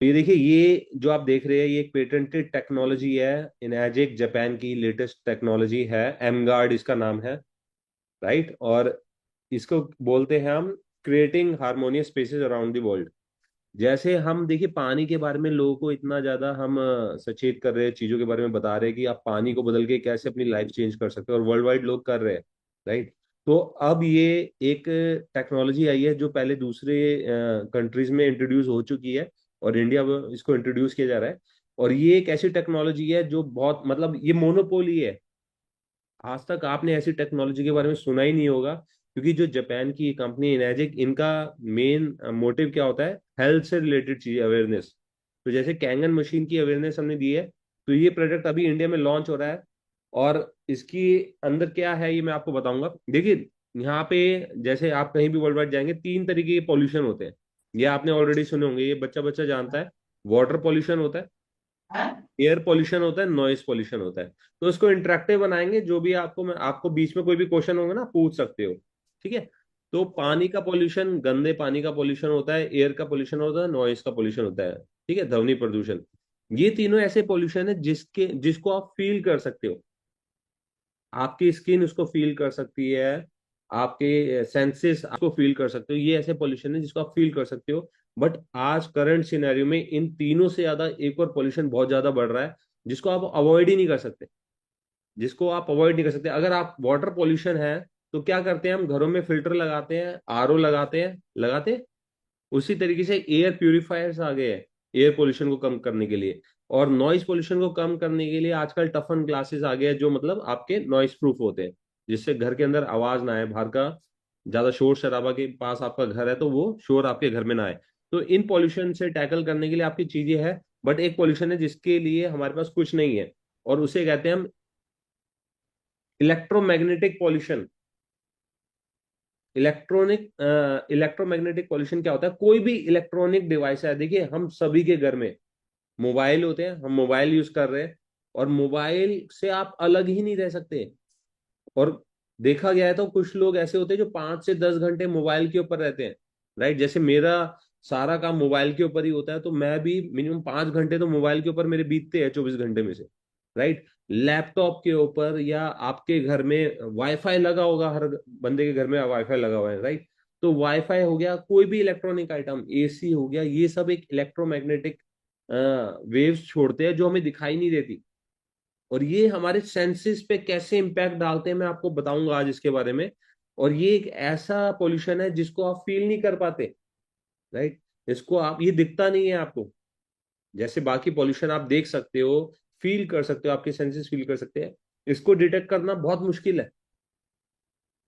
तो ये देखिए, ये जो आप देख रहे हैं ये एक पेटेंटेड टेक्नोलॉजी है। इनएजिक जापान की लेटेस्ट टेक्नोलॉजी है, एम गार्ड इसका नाम है। राइट। और इसको बोलते हैं हम creating harmonious spaces around the world. जैसे हम देखिए पानी के बारे में लोगों को इतना ज्यादा हम सचेत कर रहे हैं, चीजों के बारे में बता रहे हैं कि आप पानी को बदल के कैसे अपनी लाइफ चेंज कर सकते हो, और वर्ल्ड वाइड लोग कर रहे हैं। राइट। तो अब ये एक टेक्नोलॉजी आई है जो पहले दूसरे कंट्रीज में इंट्रोड्यूस हो चुकी है, और इंडिया में इसको इंट्रोड्यूस किया जा रहा है। और ये एक ऐसी टेक्नोलॉजी है जो बहुत मतलब ये मोनोपोली है। आज तक आपने ऐसी टेक्नोलॉजी के बारे में सुना ही नहीं होगा, क्योंकि जो जापान की कंपनी इनर्जिक, इनका मेन मोटिव क्या होता है, हेल्थ से रिलेटेड चीज अवेयरनेस। तो जैसे कैंगन मशीन की अवेयरनेस हमने दी है, तो ये प्रोडक्ट अभी इंडिया में लॉन्च हो रहा है। और इसकी अंदर क्या है ये मैं आपको बताऊंगा। देखिए यहाँ पे जैसे आप कहीं भी वर्ल्ड वाइड जाएंगे, तीन तरीके के पॉल्यूशन होते हैं। ये आपने ऑलरेडी सुने होंगे, ये बच्चा बच्चा जानता है। वाटर पॉल्यूशन होता है, एयर पॉल्यूशन होता है, नॉइस पॉल्यूशन होता है। तो इसको इंटरेक्टिव बनाएंगे, जो भी आपको मैं आपको बीच में कोई भी क्वेश्चन होगा ना पूछ सकते हो। ठीक है। तो पानी का पॉल्यूशन, गंदे पानी का पॉल्यूशन होता है, एयर का पॉल्यूशन होता है, नॉइस का पॉल्यूशन होता है। ठीक है, ध्वनि प्रदूषण। ये तीनों ऐसे पॉल्यूशन है जिसको आप फील कर सकते हो। आपकी स्किन उसको फील कर सकती है, आपके सेंसेस आपको फील कर सकते हो। ये ऐसे पॉल्यूशन है जिसको आप फील कर सकते हो। बट आज करंट सिनेरियो में इन तीनों से ज्यादा एक और पॉल्यूशन बहुत ज्यादा बढ़ रहा है, जिसको आप अवॉइड ही नहीं कर सकते। जिसको आप अवॉइड नहीं कर सकते। अगर आप वाटर पॉल्यूशन है, तो क्या करते हैं हम, घरों में फिल्टर लगाते हैं, आरओ लगाते हैं, लगाते हैं। उसी तरीके से एयर प्यूरिफायर्स आ गए हैं एयर पोल्यूशन को कम करने के लिए। और नॉइस पोल्यूशन को कम करने के लिए आजकल टफन ग्लासेस आ गए हैं, जो मतलब आपके नॉइस प्रूफ होते हैं, जिससे घर के अंदर आवाज ना आए, बाहर का ज्यादा शोर शराबा के पास आपका घर है तो वो शोर आपके घर में ना आए। तो इन पॉल्यूशन से टैकल करने के लिए आपकी चीजें हैं। बट एक पॉल्यूशन है जिसके लिए हमारे पास कुछ नहीं है, और उसे कहते हैं हम इलेक्ट्रोमैग्नेटिक पॉल्यूशन। इलेक्ट्रोमैग्नेटिक पॉल्यूशन क्या होता है, कोई भी इलेक्ट्रॉनिक डिवाइस है, देखिए हम सभी के घर में मोबाइल होते हैं, हम मोबाइल यूज कर रहे हैं, और मोबाइल से आप अलग ही नहीं रह सकते। और देखा गया है तो कुछ लोग ऐसे होते हैं जो 5 से 10 घंटे मोबाइल के ऊपर रहते हैं। राइट। जैसे मेरा सारा काम मोबाइल के ऊपर ही होता है, तो मैं भी मिनिमम 5 घंटे तो मोबाइल के ऊपर मेरे बीतते हैं 24 घंटे में से। राइट। लैपटॉप के ऊपर, या आपके घर में वाईफाई लगा होगा, हर बंदे के घर में वाईफाई लगा हुआ है। राइट। तो वाईफाई हो गया, कोई भी इलेक्ट्रॉनिक आइटम, एसी हो गया, ये सब एक इलेक्ट्रोमैग्नेटिक वेव्स छोड़ते हैं जो हमें दिखाई नहीं देती। और ये हमारे सेंसेस पे कैसे इम्पैक्ट डालते हैं मैं आपको बताऊंगा आज इसके बारे में। और ये एक ऐसा पोल्यूशन है जिसको आप फील नहीं कर पाते। राइट। इसको आप, ये दिखता नहीं है आपको। जैसे बाकी पॉल्यूशन आप देख सकते हो, फील कर सकते हो, आपके सेंसेस फील कर सकते हैं। इसको डिटेक्ट करना बहुत मुश्किल है।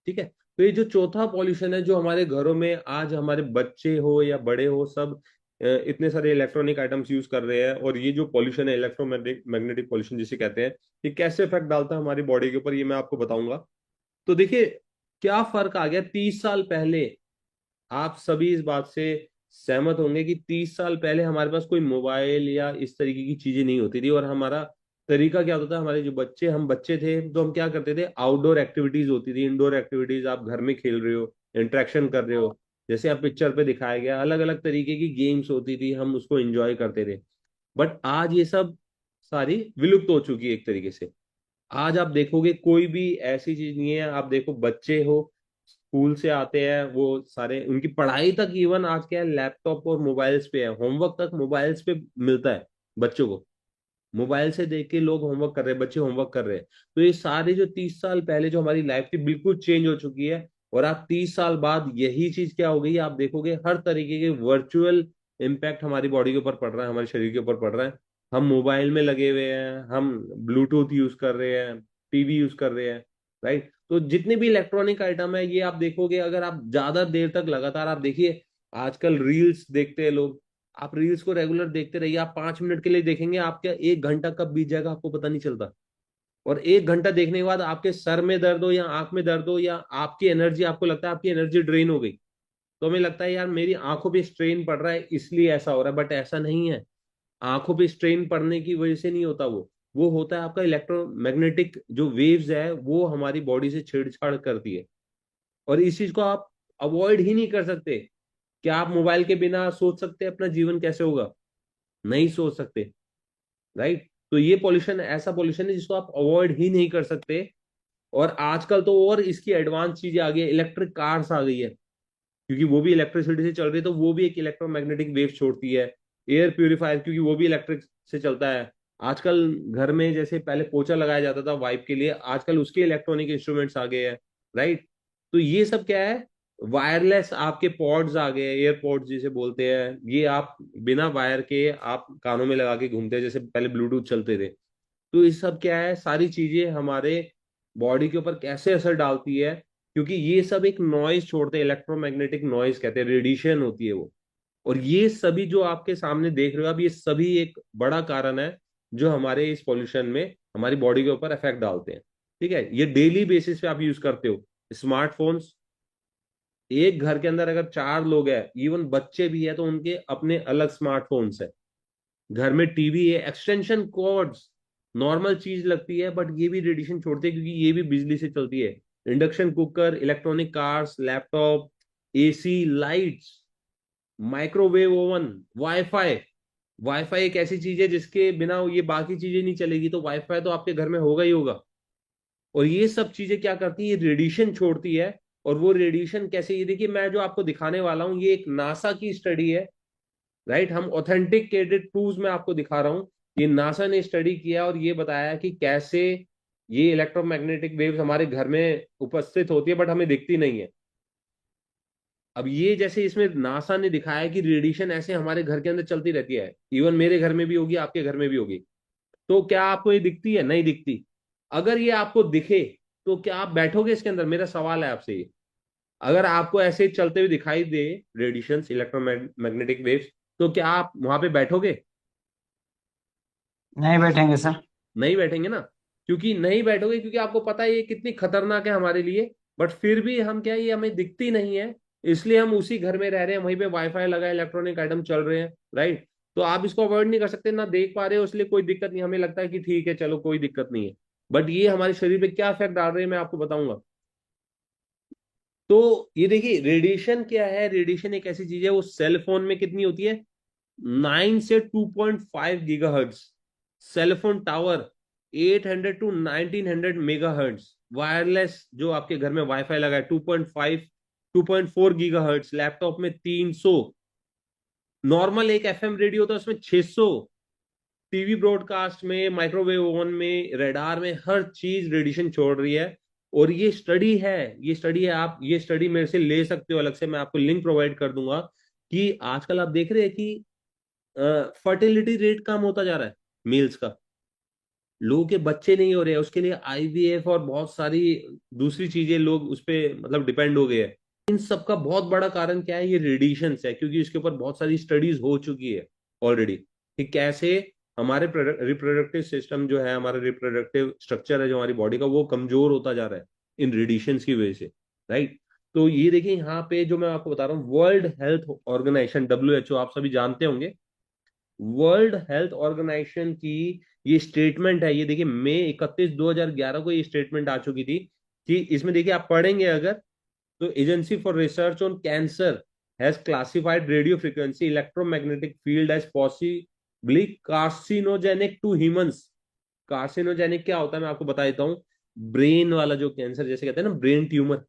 ठीक है। तो ये जो चौथा पॉल्यूशन है, जो हमारे घरों में आज हमारे बच्चे हो या बड़े हो सब इतने सारे इलेक्ट्रॉनिक आइटम्स यूज कर रहे हैं, और ये जो पॉल्यूशन है इलेक्ट्रोमैग्नेटिक मैग्नेटिक पॉल्यूशन जिसे कहते हैं, ये कैसे इफेक्ट डालता है हमारी बॉडी के ऊपर, ये मैं आपको बताऊंगा। तो देखिए क्या फर्क आ गया 30 साल पहले। आप सभी इस बात से सहमत होंगे कि 30 साल पहले हमारे पास कोई मोबाइल या इस तरीके की चीजें नहीं होती थी, और हमारा तरीका क्या होता था, हमारे जो बच्चे, हम बच्चे थे तो हम क्या करते थे, आउटडोर एक्टिविटीज होती थी, इंडोर एक्टिविटीज, आप घर में खेल रहे हो, इंटरेक्शन कर रहे हो। जैसे आप पिक्चर पे दिखाया गया, अलग अलग तरीके की गेम्स होती थी, हम उसको एंजॉय करते थे। बट आज ये सब सारी विलुप्त हो चुकी है एक तरीके से। आज आप देखोगे कोई भी ऐसी चीज नहीं है। आप देखो बच्चे हो, स्कूल से आते हैं वो सारे, उनकी पढ़ाई तक इवन आज क्या है, लैपटॉप और मोबाइल्स पे है, होमवर्क तक मोबाइल्स पे मिलता है बच्चों को। मोबाइल से देख के लोग होमवर्क कर रहे हैं, बच्चे होमवर्क कर रहे हैं। तो ये सारे जो 30 साल पहले जो हमारी लाइफ थी बिल्कुल चेंज हो चुकी है। और आप 30 साल बाद यही चीज क्या हो गई है, आप देखोगे हर तरीके के वर्चुअल इम्पैक्ट हमारी बॉडी के ऊपर पड़ रहा है, हमारे शरीर के ऊपर पड़ रहा है। हम मोबाइल में लगे हुए हैं, हम ब्लूटूथ यूज कर रहे हैं, टीवी यूज कर रहे हैं। राइट। तो जितने भी इलेक्ट्रॉनिक आइटम है, ये आप देखोगे, अगर आप ज्यादा देर तक लगातार आप देखिए, आजकल रील्स देखते हैं लोग। आप रील्स को रेगुलर देखते रहिए, आप 5 मिनट के लिए देखेंगे, आपका 1 घंटा कब बीत जाएगा आपको पता नहीं चलता। और 1 घंटा देखने के बाद आपके सर में दर्द हो या आंख में दर्द हो, या आपकी एनर्जी, आपको लगता है आपकी एनर्जी ड्रेन हो गई, तो हमें लगता है यार मेरी आंखों पे स्ट्रेन पड़ रहा है इसलिए ऐसा हो रहा है। बट ऐसा नहीं है। आंखों पे स्ट्रेन पड़ने की वजह से नहीं होता, वो होता है आपका इलेक्ट्रोमैग्नेटिक जो वेव्स है, वो हमारी बॉडी से छेड़छाड़ करती है। और इस चीज को आप अवॉइड ही नहीं कर सकते। क्या आप मोबाइल के बिना सोच सकते हैं अपना जीवन कैसे होगा? नहीं सोच सकते, राइट। तो ये पॉल्यूशन ऐसा पॉल्यूशन है जिसको आप अवॉइड ही नहीं कर सकते। और आजकल तो और इसकी एडवांस चीजें आ गई है, इलेक्ट्रिक कार्स आ गई है, क्योंकि वो भी इलेक्ट्रिसिटी से चल रही है, तो वो भी एक इलेक्ट्रोमैग्नेटिक वेव छोड़ती है। एयर प्यूरिफायर, क्योंकि वो भी इलेक्ट्रिक से चलता है। आजकल घर में जैसे पहले पोछा लगाया जाता था वाइप के लिए, आजकल उसके इलेक्ट्रॉनिक इंस्ट्रूमेंट्स आ गए हैं, राइट। तो ये सब क्या है, वायरलेस आपके पॉड्स आ गए, एयरपॉड्स जिसे बोलते हैं, ये आप बिना वायर के आप कानों में लगा के घूमते हैं, जैसे पहले ब्लूटूथ चलते थे। तो ये सब क्या है, सारी चीजें हमारे बॉडी के ऊपर कैसे असर डालती है, क्योंकि ये सब एक नॉइज छोड़ते हैं, इलेक्ट्रोमैग्नेटिक नॉइज कहते हैं, रेडिएशन होती है वो। और ये सभी जो आपके सामने देख रहे हो आप, ये सभी एक बड़ा कारण है जो हमारे इस पॉल्यूशन में हमारी बॉडी के ऊपर इफेक्ट डालते हैं। ठीक है, ये डेली बेसिस पे आप यूज करते हो स्मार्टफोन्स। एक घर के अंदर अगर 4 लोग हैं, इवन बच्चे भी है, तो उनके अपने अलग स्मार्टफोन्स है। घर में टीवी है, एक्सटेंशन कॉर्ड्स नॉर्मल चीज लगती है, बट ये भी रेडिएशन छोड़ती है, क्योंकि ये भी बिजली से चलती है। Induction cooker, electronic cars, laptop, AC, lights, microwave oven, wifi. Wifi एक ऐसी चीज है जिसके बिना ये बाकी चीजें नहीं चलेगी, तो वाईफाई तो आपके घर में होगा ही होगा। और ये सब चीजें क्या करती है, ये रेडिएशन छोड़ती है। और वो रेडिएशन कैसे, ये देखिए मैं जो आपको दिखाने वाला हूँ, ये एक नासा की स्टडी है, राइट। हम ऑथेंटिकेटेड प्रूफ में आपको दिखा रहा हूं। ये नासा ने स्टडी किया और ये बताया कि कैसे ये इलेक्ट्रोमैग्नेटिक वेव्स हमारे घर में उपस्थित होती है, बट हमें दिखती नहीं है। अब ये जैसे इसमें नासा ने दिखाया कि रेडिएशन ऐसे हमारे घर के अंदर चलती रहती है, इवन मेरे घर में भी होगी, आपके घर में भी होगी। तो क्या आपको ये दिखती है? नहीं दिखती। अगर ये आपको दिखे तो क्या आप बैठोगे इसके अंदर? मेरा सवाल है आपसे ये। अगर आपको ऐसे चलते हुए दिखाई दे रेडिएशन, इलेक्ट्रोमैग्नेटिक वेव्स, तो क्या आप वहां पे बैठोगे? नहीं बैठेंगे सर। नहीं बैठेंगे ना, क्योंकि नहीं बैठोगे, क्योंकि आपको पता है ये कितनी खतरनाक है हमारे लिए। बट फिर भी हम क्या, ये हमें दिखती नहीं है, इसलिए हम उसी घर में रह रहे हैं, वहीं पे वाईफाई लगा है, इलेक्ट्रॉनिक आइटम चल रहे हैं, राइट। तो आप इसको अवॉइड नहीं कर सकते, ना देख पा रहे हो, इसलिए कोई दिक्कत नहीं, हमें लगता है कि ठीक है चलो कोई दिक्कत नहीं है। बट ये हमारे शरीर पे क्या इफेक्ट डाल रहे हैं मैं आपको बताऊंगा। तो ये देखिए रेडिएशन क्या है, रेडिएशन एक ऐसी चीज है, वो सेल फोन में कितनी होती है, 9 से 2.5 gigahertz. Cellphone tower 800 to 1900 megahertz. Wireless जो आपके घर में वाईफाई लगा है 2.5 2.4 गीगाहर्ट्ज। लैपटॉप में 300। नॉर्मल एक एफएम रेडियो होता है उसमें 600। टीवी ब्रॉडकास्ट में, माइक्रोवेव ओवन में, रेडार में, हर चीज रेडिएशन छोड़ रही है। और ये स्टडी है, ये स्टडी है, आप ये स्टडी मेरे से ले सकते हो अलग से, मैं आपको लिंक प्रोवाइड कर दूंगा। कि आजकल आप देख रहे हैं कि फर्टिलिटी रेट कम होता जा रहा है मेल्स का, लोगों के बच्चे नहीं हो रहे हैं, उसके लिए आईवीएफ और बहुत सारी दूसरी चीजें लोग उस पे मतलब डिपेंड हो गए हैं। इन सब का बहुत बड़ा कारण क्या है, ये रेडिएशन है, क्योंकि इसके ऊपर बहुत सारी स्टडीज हो चुकी है ऑलरेडी, कि कैसे हमारे रिप्रोडक्टिव सिस्टम जो है, हमारा रिप्रोडक्टिव स्ट्रक्चर है जो हमारी बॉडी का, वो कमजोर होता जा रहा है इन रेडिएशन की वजह से, राइट। तो ये देखिए यहाँ पे जो मैं आपको बता रहा हूँ, वर्ल्ड हेल्थ ऑर्गेनाइजेशन WHO, आप सभी जानते होंगे। वर्ल्ड हेल्थ ऑर्गेनाइजेशन की ये स्टेटमेंट है, ये देखिए मई 31 2011 को ये स्टेटमेंट आ चुकी थी। कि इसमें देखिए आप पढ़ेंगे अगर, तो agency for research on cancer has classified radio frequency electromagnetic field as possibly carcinogenic to humans. Carcinogenic क्या होता है मैं आपको बता देता हूँ। ब्रेन वाला जो कैंसर, जैसे कहते हैं ना ब्रेन ट्यूमर,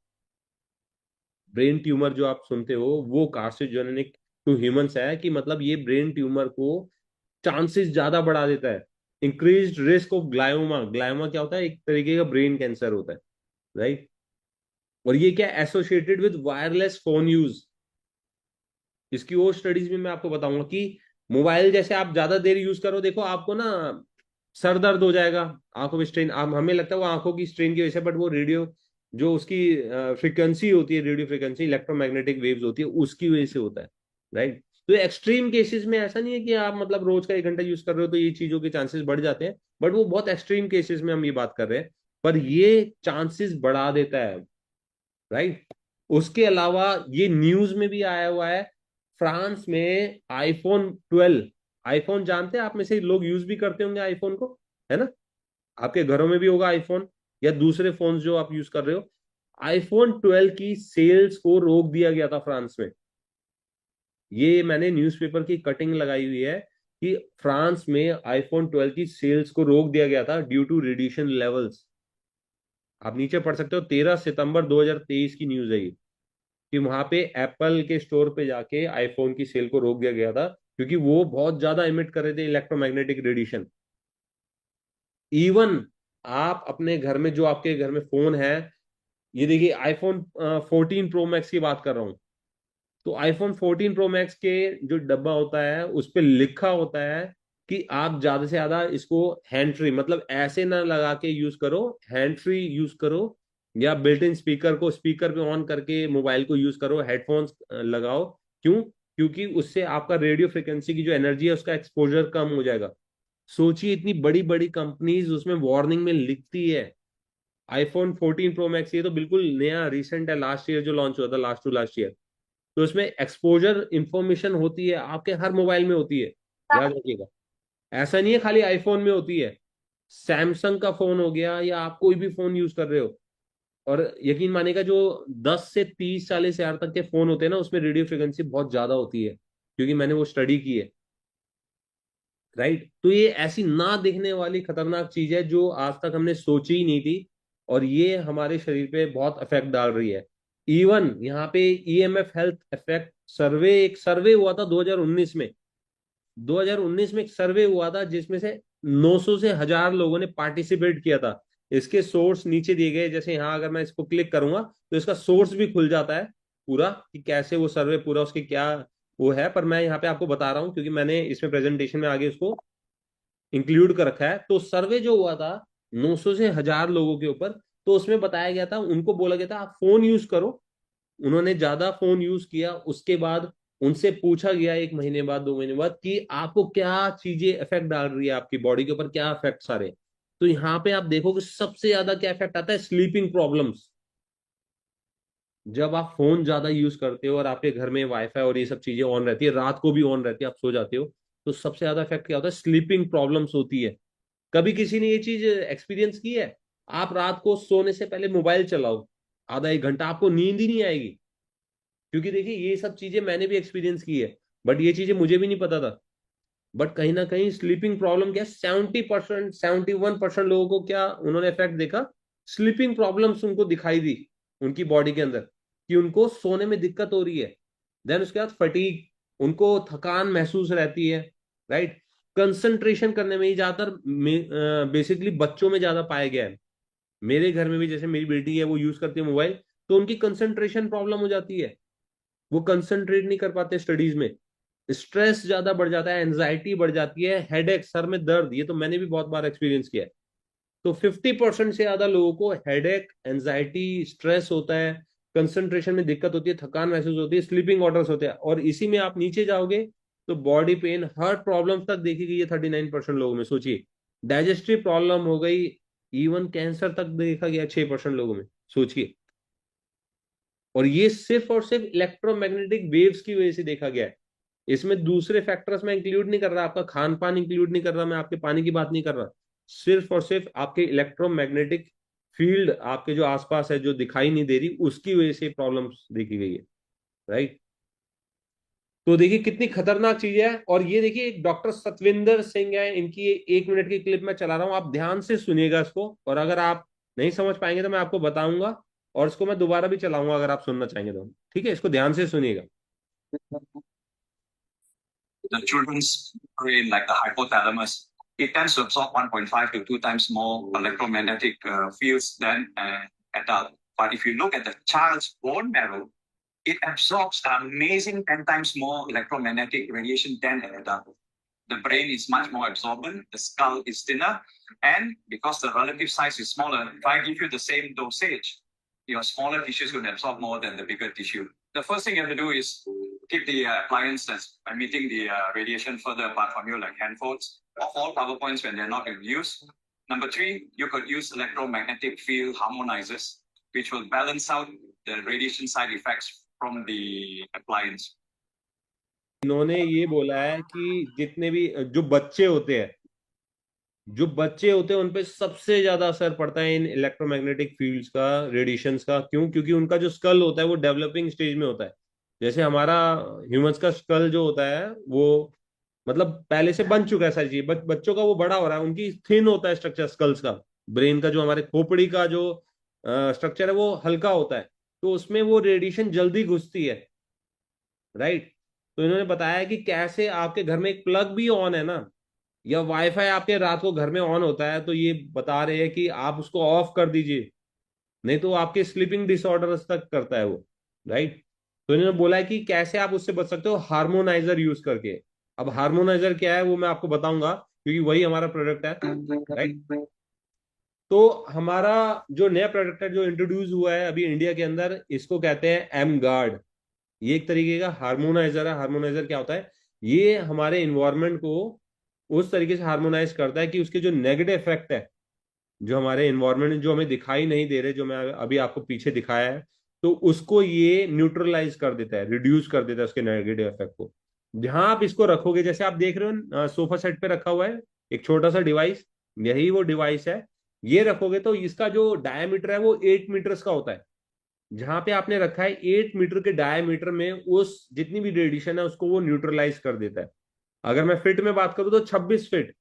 ब्रेन ट्यूमर जो आप सुनते हो, वो कार्सिनोजेनिक टू ह्यूमंस है, कि मतलब ये ब्रेन ट्यूमर को चांसेस ज्यादा बढ़ा देता है। Increase risk of glioma, glioma क्या होता है, एक तरीके का ब्रेन कैंसर होता है, राइट। और ये क्या associated with wireless phone use. इसकी और स्टडीज में मैं आपको बताऊंगा कि मोबाइल जैसे आप ज्यादा देर यूज करो, देखो आपको ना सर दर्द हो जाएगा, आंखों में स्ट्रेन, हमें लगता है वो आंखों की स्ट्रेन की वजह से, बट वो रेडियो जो उसकी फ्रीक्वेंसी होती है, रेडियो फ्रीक्वेंसी, इलेक्ट्रोमैग्नेटिक वेव्स होती है, उसकी वजह से होता है, राइट। तो एक्सट्रीम केसेस में ऐसा नहीं है कि आप मतलब रोज का 1 घंटा यूज कर रहे हो तो ये चीजों के चांसेस बढ़ जाते हैं, बट वो बहुत एक्सट्रीम केसेस में हम ये बात कर रहे हैं। पर ये चांसेस बढ़ा देता है, राइट। उसके अलावा ये न्यूज में भी आया हुआ है, फ्रांस में iPhone 12, आईफोन जानते हैं आप में से लोग यूज भी करते होंगे आईफोन को, है ना। आपके घरों में भी होगा आईफोन, या दूसरे फोन जो आप यूज कर रहे हो। iPhone 12 की सेल्स को रोक दिया गया था फ्रांस में। ये मैंने न्यूज़पेपर की कटिंग लगाई हुई है। कि फ्रांस में आईफोन 12 की सेल्स को रोक दिया गया था ड्यू टू रेडिएशन लेवल्स। आप नीचे पढ़ सकते हो, 13 सितंबर 2023 की न्यूज है ये, कि वहां पे एप्पल के स्टोर पे जाके आईफोन की सेल को रोक दिया गया था क्योंकि वो बहुत ज्यादा इमिट कर रहे थे इलेक्ट्रोमैग्नेटिक रेडिएशन। इवन आप अपने घर में, जो आपके घर में फोन है, ये देखिए आईफोन 14 प्रो मैक्स की बात कर रहा हूं, तो आईफोन 14 प्रो मैक्स के जो डब्बा होता है उस पे लिखा होता है कि आप ज्यादा से ज्यादा इसको हैंड फ्री, मतलब ऐसे ना लगा के यूज करो, हैंड फ्री यूज करो, या बिल्ट इन स्पीकर को स्पीकर पे ऑन करके मोबाइल को यूज करो, हेडफोन्स लगाओ। क्यों? क्योंकि उससे आपका रेडियो फ्रिक्वेंसी की जो एनर्जी है उसका एक्सपोजर कम हो जाएगा। सोचिए, इतनी बड़ी बड़ी कंपनीज उसमें वार्निंग में लिखती है। आईफोन 14 प्रो मैक्स ये तो बिल्कुल नया रिसेंट है, लास्ट ईयर जो लॉन्च हुआ था, लास्ट टू लास्ट ईयर। तो इसमें एक्सपोजर इंफॉर्मेशन होती है, आपके हर मोबाइल में होती है, याद रखिएगा। ऐसा नहीं है खाली आईफोन में होती है, सैमसंग का फोन हो गया या आप कोई भी फोन यूज कर रहे हो, और यकीन मानेगा जो 10 से 30 40 हजार तक के फोन होते हैं ना, उसमें रेडियो फ्रिक्वेंसी बहुत ज्यादा होती है, क्योंकि मैंने वो स्टडी की है। राइट, तो ये ऐसी ना दिखने वाली खतरनाक चीज है जो आज तक हमने सोची ही नहीं थी, और ये हमारे शरीर पे बहुत इफेक्ट डाल रही है। इवन यहाँ पे ईएमएफ हेल्थ इफेक्ट सर्वे, एक सर्वे हुआ था 2019 में। 2019 में एक सर्वे हुआ था जिसमें से 900 से 1000 लोगों ने पार्टिसिपेट किया था। इसके सोर्स नीचे दिए गए, जैसे यहाँ अगर मैं इसको क्लिक करूंगा तो इसका सोर्स भी खुल जाता है पूरा, कि कैसे वो सर्वे पूरा, उसकी क्या वो है, पर मैं यहाँ पे आपको बता रहा हूँ क्योंकि मैंने इसमें प्रेजेंटेशन में आगे उसको इंक्लूड कर रखा है। तो सर्वे जो हुआ था 900 से 1000 लोगों के ऊपर, तो उसमें बताया गया था, उनको बोला गया था आप फोन यूज करो। उन्होंने ज्यादा फोन यूज किया, उसके बाद उनसे पूछा गया 1 महीने बाद, 2 महीने बाद, कि आपको क्या चीजें इफेक्ट डाल रही है, आपकी बॉडी के ऊपर क्या इफेक्ट सारे। तो यहाँ पे आप देखोगे सबसे ज्यादा क्या इफेक्ट आता है, स्लीपिंग प्रॉब्लम्स। जब आप फोन ज्यादा यूज करते हो और आपके घर में वाईफाई और ये सब चीजें ऑन रहती है, रात को भी ऑन रहती है, आप सो जाते हो, तो सबसे ज्यादा इफेक्ट क्या होता है, स्लीपिंग प्रॉब्लम्स होती है। कभी किसी ने ये चीज एक्सपीरियंस की है? आप रात को सोने से पहले मोबाइल चलाओ आधा 1 घंटा, आपको नींद ही नहीं आएगी। क्योंकि देखिए ये सब चीजें मैंने भी एक्सपीरियंस की है, बट ये चीजें मुझे भी नहीं पता था। बट कहीं ना कहीं स्लीपिंग प्रॉब्लम क्या, 70%, 71% लोगों को क्या उन्होंने इफेक्ट देखा, स्लीपिंग प्रॉब्लम्स उनको दिखाई दी उनकी बॉडी के अंदर, कि उनको सोने में दिक्कत हो रही है। देन उसके बाद फटीग, उनको थकान महसूस रहती है। राइट, कंसंट्रेशन करने में ही ज्यादातर बेसिकली बच्चों में ज्यादा पाया गया है। मेरे घर में भी जैसे मेरी बेटी है, वो यूज करती है मोबाइल, तो उनकी कंसंट्रेशन प्रॉब्लम हो जाती है, वो कंसंट्रेट नहीं कर पाते स्टडीज में, स्ट्रेस ज्यादा बढ़ जाता है, एंजाइटी बढ़ जाती है, हेडेक, सर में दर्द, ये तो मैंने भी बहुत बार एक्सपीरियंस किया है। तो 50% से ज्यादा लोगों को हेडेक, एंजाइटी, स्ट्रेस होता है, कंसंट्रेशन में दिक्कत होती है, थकान महसूस होती है, स्लीपिंग ऑर्डर्स होते हैं, और इसी में आप नीचे जाओगे तो बॉडी पेन, हार्ट प्रॉब्लम तक देखी गई है 39% लोगों में। सोचिए, डाइजेस्टिव प्रॉब्लम हो गई, इवन कैंसर तक देखा गया 6% लोगों में। सोचिए, और ये सिर्फ और सिर्फ इलेक्ट्रोमैग्नेटिक वेव्स की वजह से देखा गया है। इसमें दूसरे फैक्टर्स में इंक्लूड नहीं कर रहा, आपका खान पान इंक्लूड नहीं कर रहा, मैं आपके पानी की बात नहीं कर रहा, सिर्फ और सिर्फ आपके इलेक्ट्रोमैग्नेटिक फील्ड आपके जो आसपास है, जो दिखाई नहीं दे रही, उसकी वजह से प्रॉब्लम्स देखी गई है। राइट, तो देखिए कितनी खतरनाक चीज है। और ये देखिए एक डॉक्टर सतविंदर सिंह है, इनकी 1 मिनट की क्लिप मैं चला रहा हूं, आप ध्यान से सुनिएगा इसको, और अगर आप नहीं समझ पाएंगे तो मैं आपको बताऊंगा, और इसको मैं दोबारा भी चलाऊंगा अगर आप सुनना चाहेंगे तो। ठीक है, इसको ध्यान से सुनिएगा। The children's brain, like the hypothalamus, it tends to absorb 1.5 to 2 times more electromagnetic fields than an adult. But if you look at the child's bone marrow, it absorbs an amazing 10 times more electromagnetic radiation than an adult. The brain is much more absorbent, the skull is thinner, and because the relative size is smaller, if I give you the same dosage, your smaller tissue is going to absorb more than the bigger tissue. The first thing you have to do is keep the appliance that's emitting the radiation further apart from you, like handphones, or all power points when they're not in use. Number 3, you could use electromagnetic field harmonizers, which will balance out the radiation side effects from the appliance. इन्होंने ये बोला है कि जितने भी जो बच्चे होते हैं उन पे सबसे ज्यादा असर पड़ता है इन इलेक्ट्रोमैग्नेटिक फील्ड्स का, रेडिएशंस का। क्यों? क्योंकि उनका जो स्कल होता है वो डेवलपिंग स्टेज में होता है। जैसे हमारा ह्यूमंस का स्कल जो होता है वो मतलब पहले से बन चुका है सारी चीज, बच्चों का वो बड़ा हो रहा है, उनकी थिन होता है स्ट्रक्चर स्कल्स का, ब्रेन का जो हमारे खोपड़ी का जो स्ट्रक्चर है वो हल्का होता है, तो उसमें वो रेडिएशन जल्दी घुसती है, राइट। तो इन्होंने बताया कि कैसे आपके घर में एक प्लग भी ऑन है ना, या वाईफाई आपके रात को घर में ऑन होता है, तो ये बता रहे हैं कि आप उसको ऑफ कर दीजिए, नहीं तो आपके स्लीपिंग डिसऑर्डर्स तक करता है वो, राइट। तो इन्होंने बोला है कि कैसे आप उससे बच सकते हो, हार्मोनाइजर यूज करके। अब हार्मोनाइजर क्या है वो मैं आपको बताऊंगा, क्योंकि वही हमारा प्रोडक्ट है, राइट। तो हमारा जो नया प्रोडक्ट है जो इंट्रोड्यूस हुआ है अभी इंडिया के अंदर, इसको कहते हैं एम गार्ड। ये एक तरीके का हार्मोनाइजर है। हार्मोनाइजर क्या होता है, ये हमारे इन्वायरमेंट को उस तरीके से हार्मोनाइज करता है कि उसके जो नेगेटिव इफेक्ट है, जो हमारे इन्वायरमेंट में जो हमें दिखाई नहीं दे रहे, जो मैं अभी आपको पीछे दिखाया है, तो उसको ये न्यूट्रलाइज कर देता है, रिड्यूस कर देता है उसके नेगेटिव इफेक्ट को। जहां आप इसको रखोगे, जैसे आप देख रहे हो सोफा सेट पे रखा हुआ है एक छोटा सा डिवाइस, यही वो डिवाइस है। ये रखोगे तो इसका जो डायमीटर है वो 8 मीटर्स का होता है। जहां पे आपने रखा है 8 मीटर के डायमीटर में उस जितनी भी रेडिएशन है उसको वो न्यूट्रलाइज कर देता है। अगर मैं फिट में बात करूं तो 26 फीट,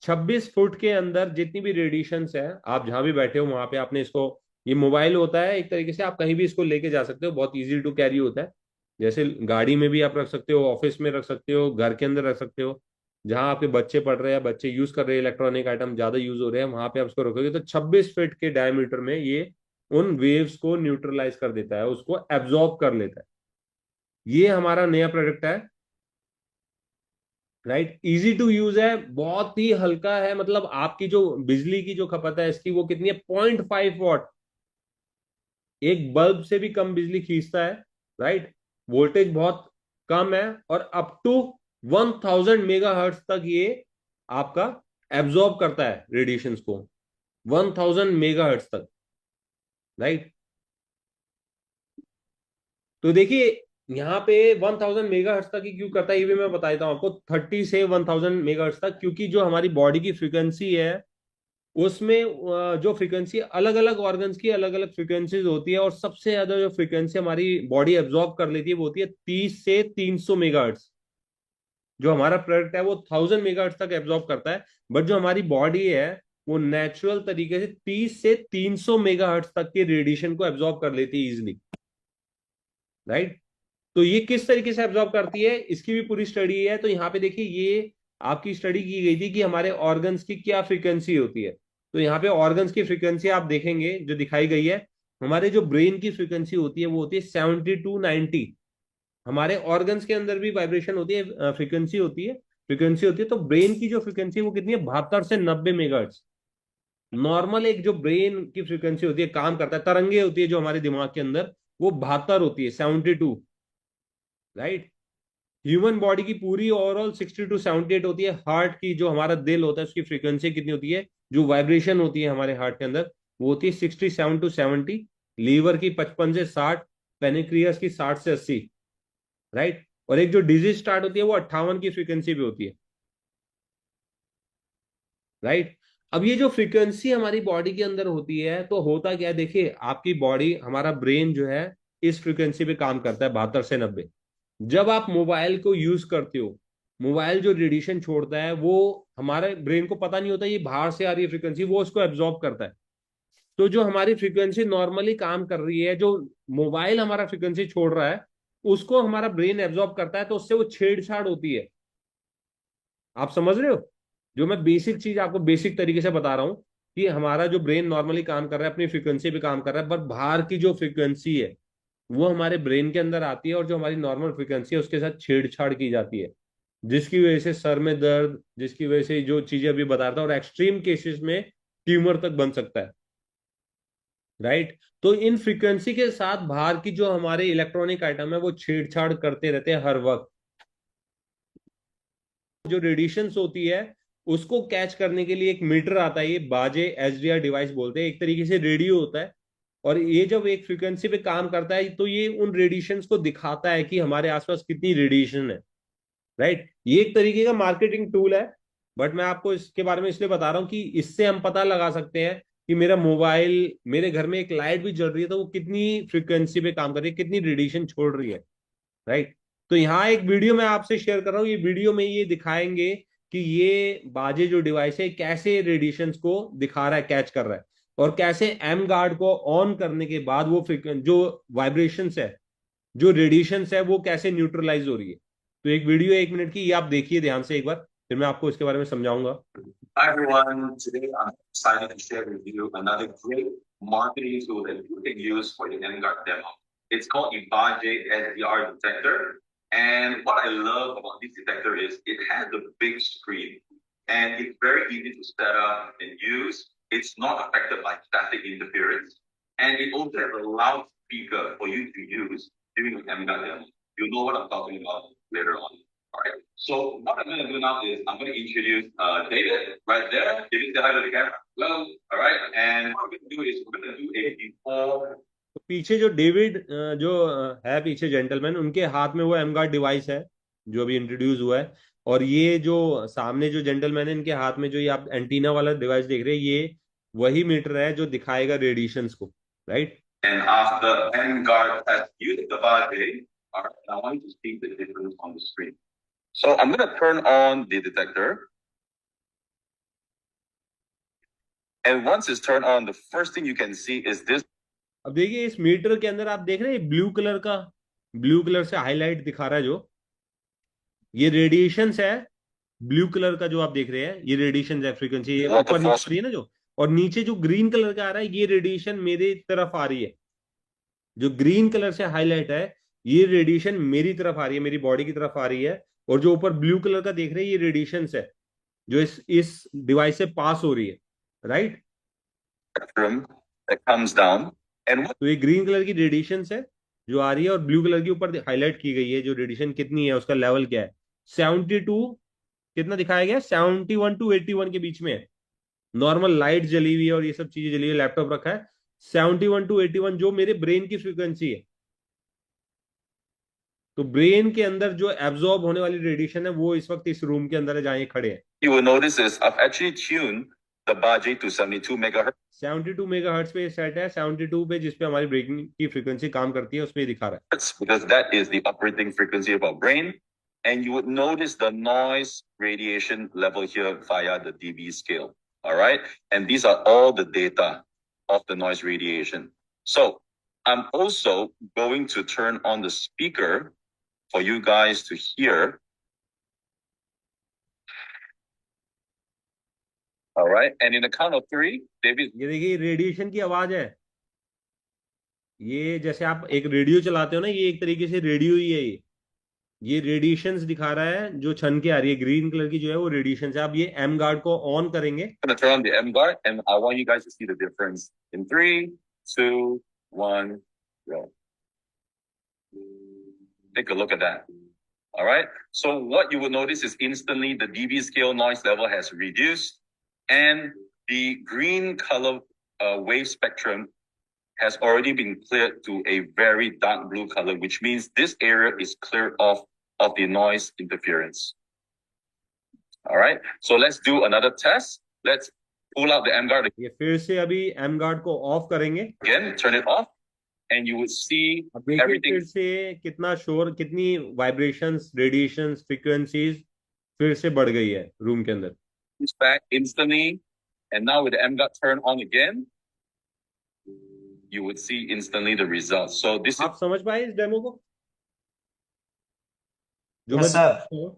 26 फुट के अंदर जितनी भी रेडिएशन है, आप जहां भी बैठे हो वहां पे आपने इसको, ये मोबाइल होता है एक तरीके से, आप कहीं भी इसको लेके जा सकते हो, बहुत इजी टू कैरी होता है। जैसे गाड़ी में भी आप रख सकते हो, ऑफिस में रख सकते हो, घर के अंदर रख सकते हो, जहां आपके बच्चे पढ़ रहे हैं, बच्चे यूज कर रहे हैं, इलेक्ट्रॉनिक आइटम ज्यादा यूज हो रहे हैं, वहां पे आप उसको रखोगे तो 26 फीट के डायमीटर में ये उन वेव्स को न्यूट्रलाइज कर देता है, उसको एब्जॉर्ब कर लेता है। ये हमारा नया प्रोडक्ट है, राइट। इजी टू यूज है, बहुत ही हल्का है, मतलब आपकी जो बिजली की जो खपत है इसकी वो कितनी है, 0.5 वॉट, एक बल्ब से भी कम बिजली खींचता है, राइट। वोल्टेज बहुत कम है, और अप टू 1000 मेगा हर्ट्ज तक ये आपका एब्जॉर्ब करता है रेडिएशंस को, 1000 मेगा हर्ट्ज तक, राइट। तो देखिए यहाँ पे 1000 मेगा हर्ट्ज तक ही क्यों करता है, ये भी मैं बता देता हूँ आपको, 30 से 1000 मेगा हर्ट्ज तक, क्योंकि जो हमारी बॉडी की फ्रीक्वेंसी है उसमें जो फ्रीक्वेंसी अलग अलग ऑर्गन्स की अलग अलग फ्रीक्वेंसीज होती है, और सबसे ज्यादा जो फ्रीक्वेंसी हमारी बॉडी एब्जॉर्ब कर लेती है वो होती है 30 से 300 मेगाहर्ट्ज। जो हमारा प्रोडक्ट है वो 1000 मेगाहर्ट्ज तक एब्जॉर्ब करता है, बट जो हमारी बॉडी है वो नेचुरल तरीके से 30 से 300 मेगाहर्ट्ज तक के रेडिएशन को एब्जॉर्ब कर लेती है इजिली, राइट। तो ये किस तरीके से एब्जॉर्ब करती है इसकी भी पूरी स्टडी है। तो यहाँ पे देखिए ये आपकी स्टडी की गई थी कि हमारे ऑर्गन्स की क्या फ्रीक्वेंसी होती है। तो यहाँ पे ऑर्गन्स की फ्रीक्वेंसी आप देखेंगे जो दिखाई गई है, हमारे जो ब्रेन की फ्रीक्वेंसी होती है वो होती है 70 to 90। हमारे ऑर्गन्स के अंदर भी वाइब्रेशन होती है, फ्रीक्वेंसी होती है, तो ब्रेन की जो फ्रीक्वेंसी है वो कितनी है, 72 से 90 मेगाहर्ट्ज। नॉर्मल एक जो ब्रेन की फ्रीक्वेंसी होती है, काम करता है, तरंगे होती है जो हमारे दिमाग के अंदर, वो 72 होती है, 72, राइट। ह्यूमन बॉडी की पूरी ओवरऑल 60 to 78 होती है। हार्ट की जो हमारा दिल होता है उसकी फ्रीक्वेंसी कितनी होती है, जो वाइब्रेशन होती है हमारे हार्ट के अंदर, वो होती है 67 to 70। लीवर की 55 से 60, पेनिक्रियास की 60 से 80, राइट। और एक जो डिजीज स्टार्ट होती है वो 58 की फ्रीक्वेंसी पे होती है, राइट। अब ये जो फ्रीक्वेंसी हमारी बॉडी के अंदर होती है, तो होता क्या है, देखिए आपकी बॉडी, हमारा ब्रेन जो है इस फ्रीक्वेंसी पे काम करता है, 72 से 90। जब आप मोबाइल को यूज करते हो, मोबाइल जो रेडिएशन छोड़ता है वो हमारे ब्रेन को पता नहीं होता ये बाहर से आ रही है फ्रीक्वेंसी, वो उसको एब्जॉर्ब करता है। तो जो हमारी फ्रीक्वेंसी नॉर्मली काम कर रही है, जो मोबाइल हमारा फ्रीक्वेंसी छोड़ रहा है, उसको हमारा ब्रेन एब्जॉर्ब करता है, तो उससे वो छेड़छाड़ होती है। आप समझ रहे हो, जो मैं बेसिक चीज आपको बेसिक तरीके से बता रहा हूं, कि हमारा जो ब्रेन नॉर्मली काम कर रहा है अपनी फ्रीक्वेंसी पे काम कर रहा है, पर बाहर की जो फ्रीक्वेंसी है वो हमारे ब्रेन के अंदर आती है, और जो हमारी नॉर्मल फ्रीक्वेंसी है उसके साथ छेड़छाड़ की जाती है, जिसकी वजह से सर में दर्द, जिसकी वजह से जो चीजें अभी बता रहा था, और एक्सट्रीम केसेस में ट्यूमर तक बन सकता है, राइट। तो इन फ्रीक्वेंसी के साथ बाहर की जो हमारे इलेक्ट्रॉनिक आइटम है वो छेड़छाड़ करते रहते हैं हर वक्त। जो रेडिएशंस होती है उसको कैच करने के लिए एक मीटर आता है, ये बाजे एचडीआर डिवाइस बोलते हैं, एक तरीके से रेडियो होता है। और ये जब एक फ्रीक्वेंसी पे काम करता है तो ये उन रेडिएशंस को दिखाता है कि हमारे आसपास कितनी रेडिएशन है, राइट। ये एक तरीके का मार्केटिंग टूल है, बट मैं आपको इसके बारे में इसलिए बता रहा हूँ कि इससे हम पता लगा सकते हैं कि मेरा मोबाइल, मेरे घर में एक लाइट भी जल रही है तो वो कितनी फ्रीक्वेंसी पे काम कर रही है, कितनी रेडिएशन छोड़ रही है, राइट। तो यहाँ एक वीडियो मैं आपसे शेयर कर रहा हूँ, ये वीडियो में ये दिखाएंगे कि ये बाजे जो डिवाइस है कैसे रेडिएशंस को दिखा रहा है, कैच कर रहा है, और कैसे एम गार्ड को ऑन करने के बाद वो जो वाइब्रेशंस है, जो रेडिएशंस है, वो कैसे न्यूट्रलाइज हो रही है। तो एक वीडियो 1 मिनट की, ये आप देखिए ध्यान से एक बार, फिर मैं आपको इसके बारे में समझाऊंगा। Hi everyone, today I'm excited to share with you another great marketing tool that you can use for your NGARD demo. It's called Ibaje SDR detector. And what I love about this detector is it has a big screen and it's very easy to set up and use. It's not affected by static interference. And it also has a loudspeaker for you to use during your NGARD demo. You know what I'm talking about later on. All right. So what I'm going to do now is I'm going to introduce David right there. David, say hi to the camera. Hello. All right. And what we're going to do is we're going to do a before. तो पीछे जो David जो है पीछे gentleman, उनके हाथ में वो एमगार्ड डिवाइस है जो अभी इंट्रोड्यूस हुआ है। और ये जो सामने जो जेंटलमैन है, इनके हाथ में जो ये आप एंटीना वाला डिवाइस देख रहे हैं, ये वही मीटर है जो दिखाएगा रेडिएशंस को, right. And after NGuard has used the body, all right, I want you to see the difference on the screen. So I'm going to turn on the detector. And once it's turned on, the first thing you can see is this. अब देखिए इस metre के अंदर आप देख रहे हैं blue colour का, ब्लू कलर से हाईलाइट दिखा रहा है जो ये रेडिएशंस है। ब्लू कलर का जो आप देख रहे हैं ये रेडिएशन है, फ्रीक्वेंसी ये ऊपर नीचे आ रही है ना जो, और नीचे जो ग्रीन कलर का आ रहा है ये रेडिएशन मेरी तरफ आ रही है। जो ग्रीन कलर से हाईलाइट है ये रेडिएशन मेरी तरफ आ रही है, मेरी बॉडी की तरफ आ रही है। और जो ऊपर ब्लू कलर का देख रहे हैं ये रेडिएशन है जो इस डिवाइस से पास हो रही है, राइट। तो ये ग्रीन कलर की रेडिएशन है जो आ रही है, और ब्लू कलर की ऊपर हाईलाइट की गई है जो रेडिएशन कितनी है, उसका लेवल क्या है। 72 कितना दिखाया गया, 71 to 81 के बीच में है। नॉर्मल लाइट जली हुई है और ये सब चीजें जली हुई है, लैपटॉप रखा है। 71 to 81 जो मेरे ब्रेन की फ्रीक्वेंसी है। तो ब्रेन के अंदर जो एब्जॉर्ब होने वाली रेडिएशन है वो इस वक्त इस रूम के अंदर है जहां ये खड़े हैं। You will notice is I've actually tuned the Baji to 72 megahertz. 72 megahertz पे सेट है, 72 पे जिसपे हमारी ब्रेन की फ्रीक्वेंसी काम करती है उसमें दिखा रहा है। Because that is the operating frequency of our brain. And you would notice the noise radiation level here via the dB scale. All right. And these are all the data of the noise radiation. So I'm also going to turn on the speaker for you guys to hear. All right. And in the count of 3, David. ये देखिए radiation की आवाज है। ये जैसे आप एक radio चलाते हो ना, ये एक तरीके से रेडियो ही है। ये रेडिएशंस दिखा रहा है जो छन के आ रही है, ग्रीन कलर की जो है वो रेडिएशन है। आप ये एम गार्ड को ऑन करेंगे। I'm going to turn on the M guard and I want you guys to see the difference in 3, 2, 1, go. Take a look at that. All right. So what you will notice is instantly the dB scale noise level has reduced and the green color wave spectrum has already been cleared to a very dark blue color, which means this area is cleared off of the noise interference. All right. So let's do another test. Let's pull out the M guard ये फिर से अभी M guard को of करेंगे। again. Turn it off. And you will see everything. फिर से कितना शोर, कितनी वाइब्रेशंस, रेडिएशंस, फ्रीक्वेंसीज फिर से बढ़ गई है रूम के अंदर। It's back instantly, and now with the M dot turn on again, you would see instantly the results. So this आप समझ पाए इस डेमो को जो yes, मैं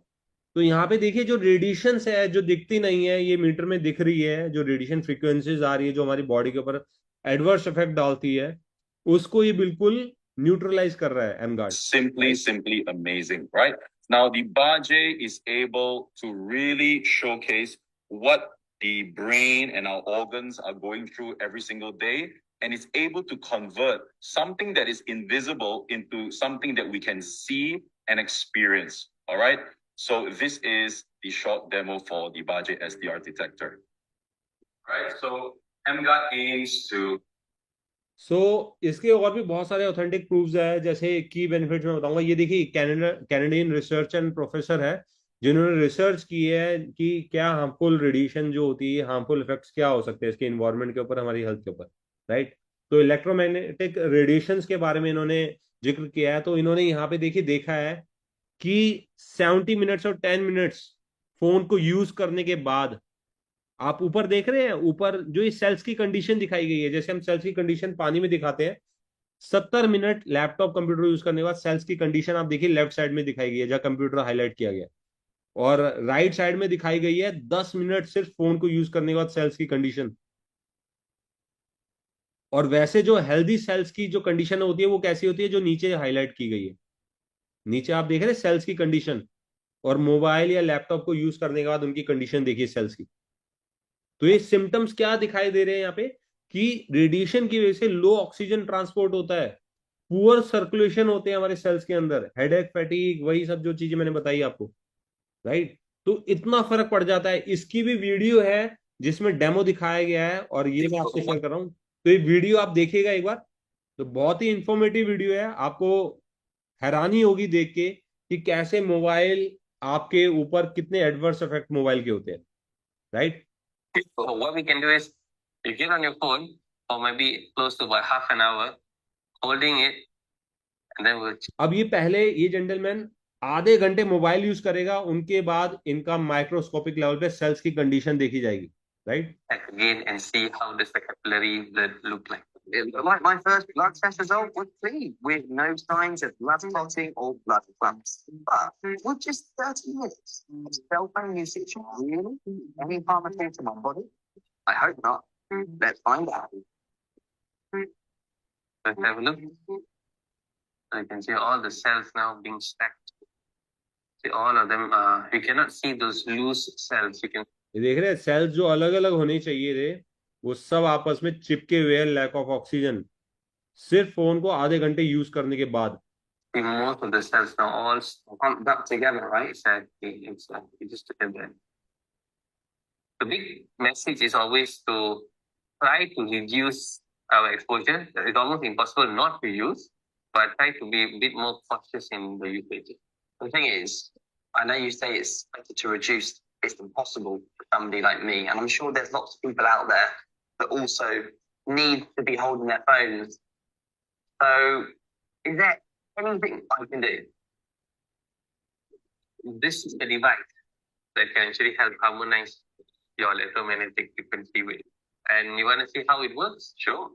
तो यहाँ पे देखिए जो रेडिएशंस है जो दिखती नहीं है ये मीटर में दिख रही है, जो रेडिएशन फ्रीक्वेंसीज आ रही है जो हमारी बॉडी के ऊपर एडवर्स इफेक्ट डालती है, उसको ये बिल्कुल न्यूट्रलाइज कर रहा है M guard. simply amazing, right? Now the Baje is able to really showcase what the brain and our organs are going through every single day, and it's able to convert something that is invisible into something that we can see and experience. All right. So this is the short demo for the Baje SDR detector. Right. So MGOT aims to इसके और भी बहुत सारे authentic proofs है। जैसे key benefits मैं बताऊंगा। ये देखिए कैनेडियन रिसर्च एंड प्रोफेसर है जिन्होंने रिसर्च की है कि क्या हार्मफुल रेडिएशन जो होती है, हार्मफुल इफेक्ट्स क्या हो सकते हैं इसके इन्वायरमेंट के ऊपर, हमारी हेल्थ के ऊपर, राइट। तो इलेक्ट्रोमैग्नेटिक रेडिएशंस के बारे में इन्होंने जिक्र किया है। तो इन्होंने यहाँ पे देखा है कि 70 मिनट्स और 10 मिनट्स फोन को यूज करने के बाद, आप ऊपर देख रहे हैं, ऊपर जो ये सेल्स की कंडीशन दिखाई गई है, जैसे हम सेल्स की कंडीशन पानी में दिखाते हैं, 70 मिनट लैपटॉप कंप्यूटर यूज करने के बाद सेल्स की कंडीशन आप देखिए लेफ्ट साइड में दिखाई गई है जहां कंप्यूटर हाईलाइट किया गया, और राइट साइड में दिखाई गई है 10 मिनट सिर्फ फोन को यूज करने के बाद सेल्स की कंडीशन। और वैसे जो हेल्दी सेल्स की जो कंडीशन होती है वो कैसी होती है, जो नीचे हाईलाइट की गई है, नीचे आप देख रहे हैं सेल्स की कंडीशन, और मोबाइल या लैपटॉप को यूज करने के बाद उनकी कंडीशन देखिए सेल्स की। तो ये सिम्टम्स क्या दिखाई दे रहे हैं यहाँ पे, कि रेडिएशन की वजह से लो ऑक्सीजन ट्रांसपोर्ट होता है, पुअर सर्कुलेशन होते हैं हमारे सेल्स के अंदर, हेडेक, फैटीग, वही सब जो चीजें मैंने बताई आपको, राइट। तो इतना फर्क पड़ जाता है। इसकी भी वीडियो है जिसमें डेमो दिखाया गया है, और ये मैं आपसे शेयर कर रहा हूँ, तो ये वीडियो आप देखिएगा एक बार। तो बहुत ही इंफॉर्मेटिव वीडियो है, आपको हैरानी होगी देख के कि कैसे मोबाइल आपके ऊपर कितने एडवर्स इफेक्ट मोबाइल के होते हैं, right. So what we can do is you get on your phone for maybe close to about half an hour, holding it, and then we'll अब ये पहले ये जेंटलमैन आधे घंटे मोबाइल यूज करेगा, उनके बाद इनका माइक्रोस्कोपिक लेवल पे सेल्स की कंडीशन देखी जाएगी, right. check again and see how does the capillary blood look like. My first blood test result was clean with no signs of blood clotting or blood clumps. But with just 30 minutes of cell phone usage, really any harm at all to my body? I hope not. Let's find out. Let's have a look. So you can see all the cells now being stacked. See all of them. You cannot see those loose cells. You can ये देख रहे हैं sales जो अलग अलग होने चाहिए थे वो सब आपस में चिपके हुए हैं, लैक ऑफ ऑक्सीजन, सिर्फ फोन को आधे घंटे यूज करने के बाद। see most of the cells now all clumped up together, right? It's just together. The big message is always to try to reduce our exposure. It's almost impossible not to use, but try to be a bit more cautious in the usage. The thing is, I know you say it's better to reduce. It's impossible for somebody like me, and I'm sure there's lots of people out there that also need to be holding their phones. So, is there anything I can do? This is the device that can actually help harmonize your electromagnetic frequency with. And you want to see how it works? Sure.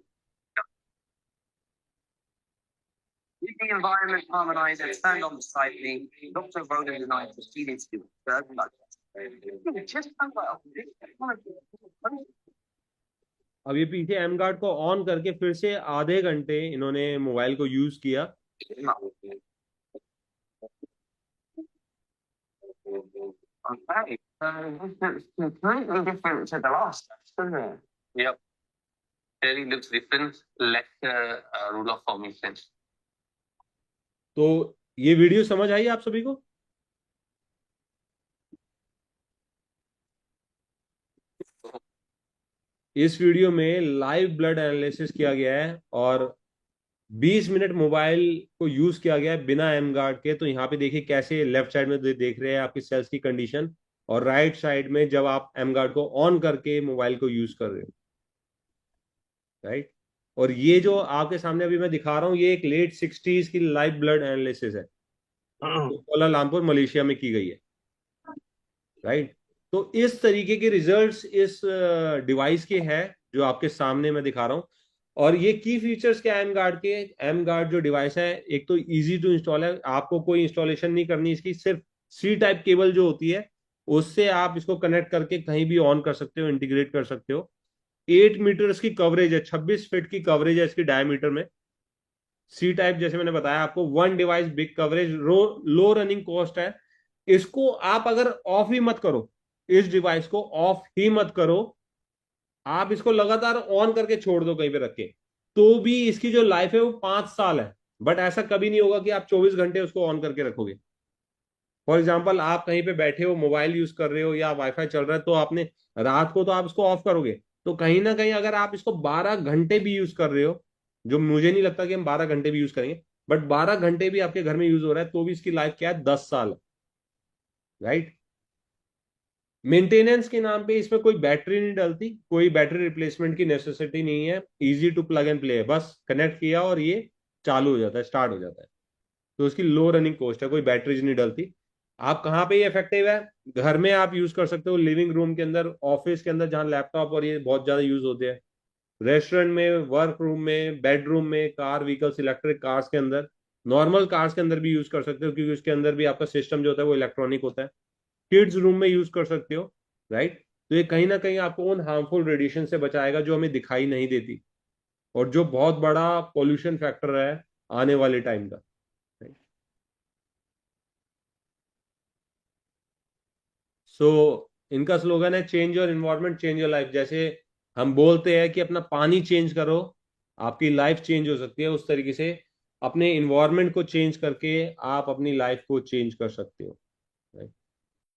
With the environment harmonizer turned on slightly, Dr. Roland and I proceeded to do a third blood test. Just how well. अब ये पीछे M guard को on करके फिर से आधे घंटे इन्होंने मोबाइल को यूज किया। Okay, this is completely different to the last test, isn't it? Yep. Really looks different. Lesser rule of formation. तो ये वीडियो समझ आई आप सभी को? इस वीडियो में लाइव ब्लड एनालिसिस किया गया है और 20 मिनट मोबाइल को यूज किया गया है बिना एम गार्ड के। तो यहाँ पे देखिए कैसे लेफ्ट साइड में देख रहे हैं आपकी सेल्स की कंडीशन, और राइट साइड में जब आप एम गार्ड को ऑन करके मोबाइल को यूज कर रहे हो, राइट। और ये जो आपके सामने अभी मैं दिखा रहा हूँ ये एक लेट 60s की लाइव ब्लड एनालिसिस है, तो कोलालमपुर मलेशिया में की गई है, राइट। तो इस तरीके के रिजल्ट्स इस डिवाइस के हैं जो आपके सामने मैं दिखा रहा हूँ। और ये की फीचर्स क्या है एम गार्ड के, एम गार्ड जो डिवाइस है एक तो इजी टू इंस्टॉल है, आपको कोई इंस्टॉलेशन नहीं करनी इसकी, सिर्फ सी टाइप केबल जो होती है उससे आप इसको कनेक्ट करके कहीं भी ऑन कर सकते हो, इंटीग्रेट कर सकते हो। 8 मीटर्स की कवरेज है, 26 फीट की कवरेज है इसकी डायमीटर में। सी टाइप जैसे मैंने बताया आपको, वन डिवाइस बिग कवरेज, लो रनिंग कॉस्ट है। इसको आप अगर ऑफ ही मत करो, इस डिवाइस को ऑफ ही मत करो, आप इसको लगातार ऑन करके छोड़ दो कहीं पे रख के, तो भी इसकी जो लाइफ है वो 5 साल है। बट ऐसा कभी नहीं होगा कि आप 24 घंटे उसको ऑन करके रखोगे। फॉर एग्जाम्पल आप कहीं पे बैठे हो, मोबाइल यूज कर रहे हो या वाईफाई चल रहा है, तो आपने रात को तो आप इसको ऑफ करोगे, तो कहीं ना कहीं अगर आप इसको 12 घंटे भी यूज कर रहे हो, जो मुझे नहीं लगता कि हम 12 घंटे भी यूज करेंगे, बट 12 घंटे भी आपके घर में यूज हो रहा है, तो भी इसकी लाइफ क्या है, 10 साल, राइट। मेंटेनेंस के नाम पे इसमें कोई बैटरी नहीं डलती, कोई बैटरी रिप्लेसमेंट की नेसेसिटी नहीं है, easy to plug and play है, बस कनेक्ट किया और ये चालू हो जाता है, स्टार्ट हो जाता है। तो उसकी लो रनिंग कॉस्ट है, कोई बैटरीज नहीं डलती। आप कहाँ पे ये इफेक्टिव है? घर में आप यूज कर सकते हो, लिविंग रूम के अंदर, ऑफिस के अंदर जहाँ लैपटॉप और ये बहुत ज्यादा यूज होते हैं, रेस्टोरेंट में, वर्क रूम में, बेडरूम में, कार व्हीकल्स, इलेक्ट्रिक कार्स के अंदर, नॉर्मल कार्स के अंदर भी यूज कर सकते हो, क्योंकि उसके अंदर भी आपका सिस्टम जो होता है वो इलेक्ट्रॉनिक होता है। किड्स रूम में यूज कर सकते हो, राइट? तो ये कहीं ना कहीं आपको उन हार्मफुल रेडिएशन से बचाएगा जो हमें दिखाई नहीं देती, और जो बहुत बड़ा पोल्यूशन फैक्टर है आने वाले टाइम का। सो इनका स्लोगन है change your environment change your life. जैसे हम बोलते हैं कि अपना पानी चेंज करो, आपकी लाइफ चेंज हो सकती है, उस तरीके से अपने इन्वायरमेंट को चेंज करके आप अपनी लाइफ को चेंज कर सकते हो।